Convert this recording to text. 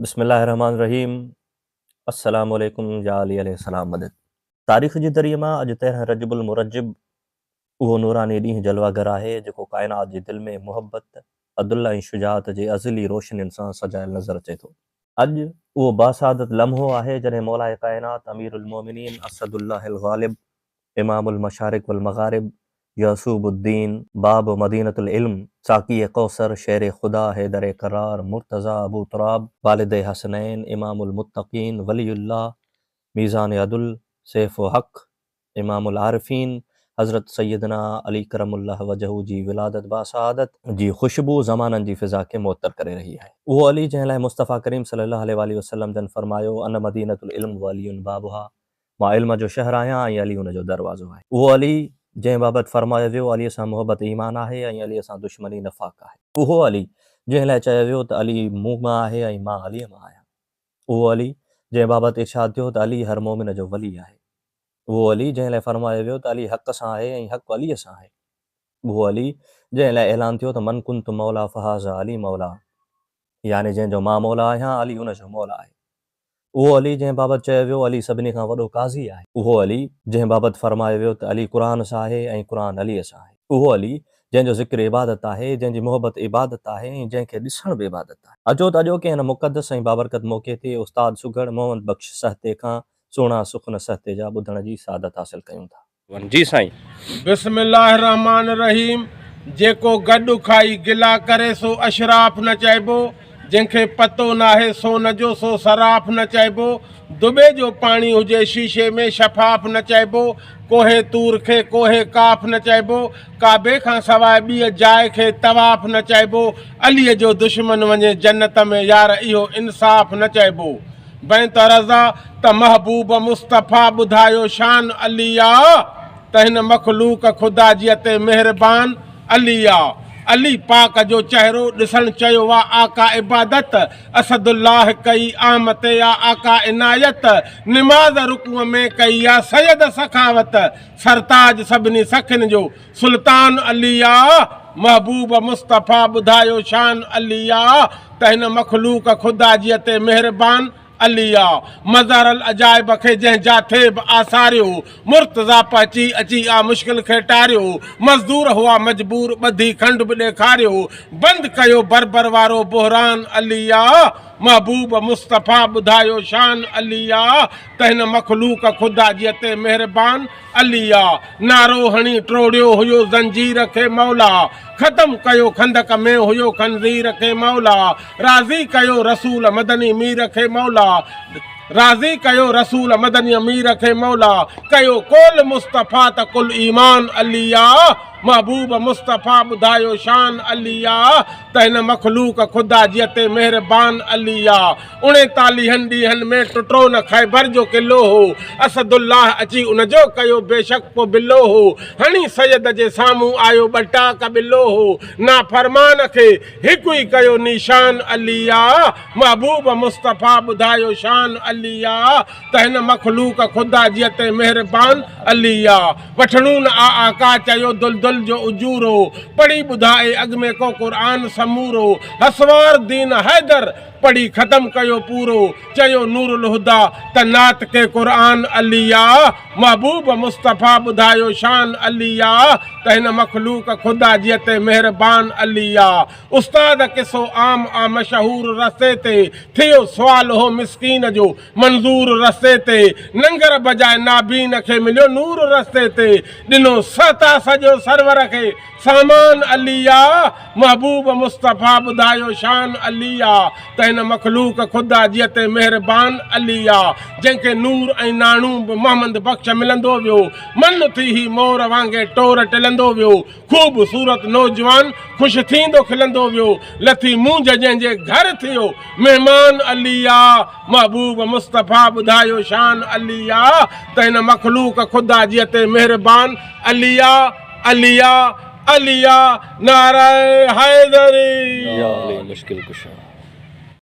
बिस्मिल्लाहिर्रहमानिर्रहीम। अस्सलामु अलैकुम या अली अलैहिस्सलाम मदद। तारीख़ जे ज़रिए मां अॼु 13 रजबुल मुरज्जब उहो नूरानी ॾींहुं जलवागर आहे जेको काइनात जे दिलि में मुहबत, अदल ऐं शुजाअत जे अज़ली रोशनियुनि सां सजायल नज़र अचे थो। अॼु उहो बासादत लम्हो आहे जॾहिं मौलाए काइनात अमीरुल मोमिनीन असदुल्लाहिल ग़ालिब इमामुल मशारिक़ वल मग़ारिब यासूबुद्दीन बाब मदीनतुल इल्म साकी कौसर शेर खुदा हैदर करार मुर्तज़ा अबू तुराब वालिद हसनैन इमामुल मुत्तकीन वलीउल्लाह मीज़ान अदुल सैफ़ हक़ इमामुल आरिफ़ीन हज़रत सैयदना अली करमुल्लाह वजहू जी विलादत बासआदत जी ख़ुशबू ज़माननि जी फ़िज़ा खे मुअत्तर करे रही आहे। उहो अली जंहिं लाइ मुस्तफ़ा करीम सल्लल्लाहु अलैहि वसल्लम जन फ़रमायो अन मदीनतुल इल्म वलियुन बाबुहा, मां इल्म जो शहर आहियां ऐं अली उन जो दरवाज़ो आहे। उहो अली जंहिं बाबति फ़रमायो वियो अलीअ सां मुहबत ईमान आहे ऐं अलीअ सां दुश्मनी नफ़ाक़ आहे। उहो अली जंहिं लाइ चयो वियो त अली मूं मां आहे ऐं मां अलीअ मां आहियां। उहो अली जंहिं बाबति इरशाद थियो त अली हर मोमिन जो वली आहे। उहो अली जंहिं लाइ फ़रमायो वियो त अली हक़ सां आहे ऐं हक़ अलीअ सां आहे। उहो अली जंहिं लाइ ऐलान थियो त मन कुंतु मौला फ़हाज़ा अली मौला, यानी जंहिंजो मां मौला आहियां अली उन जो मौला आहे। उहो अली जंहिं बाबति चयो वियो अली सभिनी खां वॾो काज़ी आहे। उहो अली जंहिं बाबति फ़रमायो वियो त अली क़ुरान सां आहे ऐं क़ुरान अलीअ सां आहे। उहो अली जंहिंजो ज़िक्र इबादत आहे, जंहिंजी मुहबत इबादत आहे ऐं जंहिंखे ॾिसण बि इबादत आहे। अचो त अॼोके हिन मुक़दस ऐं बाबरकत मौक़े ते उस्ताद सुघड़ मोहम्मद बख़्श सहते खां सुहिणा सुखन सहते जा ॿुधण जी सादत हासिल कयूं था। जी साईं। बिस्मिल्लाहिर्रहमानिर्रहीम। जेको गॾु खाई गिला करे सो अशराफ न चइबो, जंहिंखे पतो नाहे सोन जो सो सराफ न चइबो, दुबे जो पाणी हुजे शीशे में शफ़ाफ न चइबो, कोहे तूर खे कोहे काफ न चइबो, काबे खां सवाइ ॿीअ जाइ खे तवाफ़ न चइबो, अलीअ जो दुश्मन वञे जन्नत में यार इहो इंसाफ़ न चइबो। बैंत रज़ा त महबूब मुस्तफ़ा ॿुधायो शान अली आ, त हिन मख़लूक ख़ुदा जी ते मेहरबान अली आ। अली पाक जो चहिरो ॾिसण चयो वा आका इबादत, असदुल्लाह कई आमत या आका इनायत, निमाज़ रुकूअ में कई या सैयद सखावत, सरताज सभिनी सखिन जो सुल्तान अली आ, महबूब मुस्तफ़ा ॿुधायो शान अली आ, त हिन मख़लूक ख़ुदा जी ते मेहरबान अली आ। मज़ारल अजाइब खे जंहिं जाथे बि आसारियो, मुर्तज़ा पची अची आ मुश्किल खे टारियो, मज़दूर हुआ मजबूर ॿधी खंड बि ॾेखारियो, बंदि कयो बरबर वारो बुहरान अली आ, महबूब मुस्तफ़ा ॿुधायो शान अली आ, त हिन मख़लूक ख़ुदा जी ते मेहरबान अली आ। नारो हणी टोड़ियो हुयो ज़ंजीर खे मौला, ख़तम कयो खंदक में हुयो खंज़ीर खे मौला, राज़ी कयो रसूल मदनी मीर खे मौला, राज़ी कयो रसूल मदनी अमीर खे मौला, कयो कोल मुस्तफ़ा त कुल ईमान अली आ, महबूब मुस्तफ़ा ॿुधायो शान अली आ, त हिन मख़लूक ख़ुदा जी ते मेहरबान अली आ। 39 ॾींहंनि में टुटो न ख़ैबर जो किलो हो, असदुल्लाह अची उनजो कयो बेशक पो बिलो हो, हणी सैयद जे साम्हूं आयो ॿटाक बिलो हो, ना फरमान खे हिकु ई कयो निशान अली आ, महबूब मुस्तफ़ा ॿुधायो शान अली आ, त हिन मख़लूक ख़ुदा जी ते मेहरबान अली आ। वठणू न आका चयो दुलदुल जो उजूरो, पढ़ी ॿुधाए अॻ में को क़ुरान समूरो, हसवार दीन हैदर पढ़ी ख़तम कयो पूरो, चयो नूरुल हुदा त नात के क़ुरान अली आ, महबूब मुस्तफ़ा ॿुधायो शान अली आ, त हिन मख़लूक ख़ुदा जी ते मेहरबान अली आ। उस्ताद किसो आम आ मशहूर रस्ते ते, थियो सुवाल हो मिसकीन जो मंज़ूर रस्ते ते, नंगर बजाए नाबीन खे मिलियो नूर रस्ते ते, ॾिनो सता सॼो सरवर खे सामान अली आ, महबूब मुस्तफ़ा ॿुधायो शान अली आ, त हिन मख़लूक ख़ुदा जी ते मेहरबान अली आ। जंहिंखे नूर ऐं नाणू बि मोहम्मद बख़्श मिलंदो वियो, मन थी ही मोर वांगे टोर टिलंदो वियो, ख़ूबसूरत नौजवान ख़ुशि थींदो खिलंदो वियो, लथी मूंझ जंहिंजे घर थियो महिमान अली आ, महबूब मुस्तफ़ा ॿुधायो शान अली आ, त हिन मख़लूक ख़ुदा जी ते मेहरबान अली आ, अली आ, अली आ, नारे हैदरी या अली मुश्किल कुशा।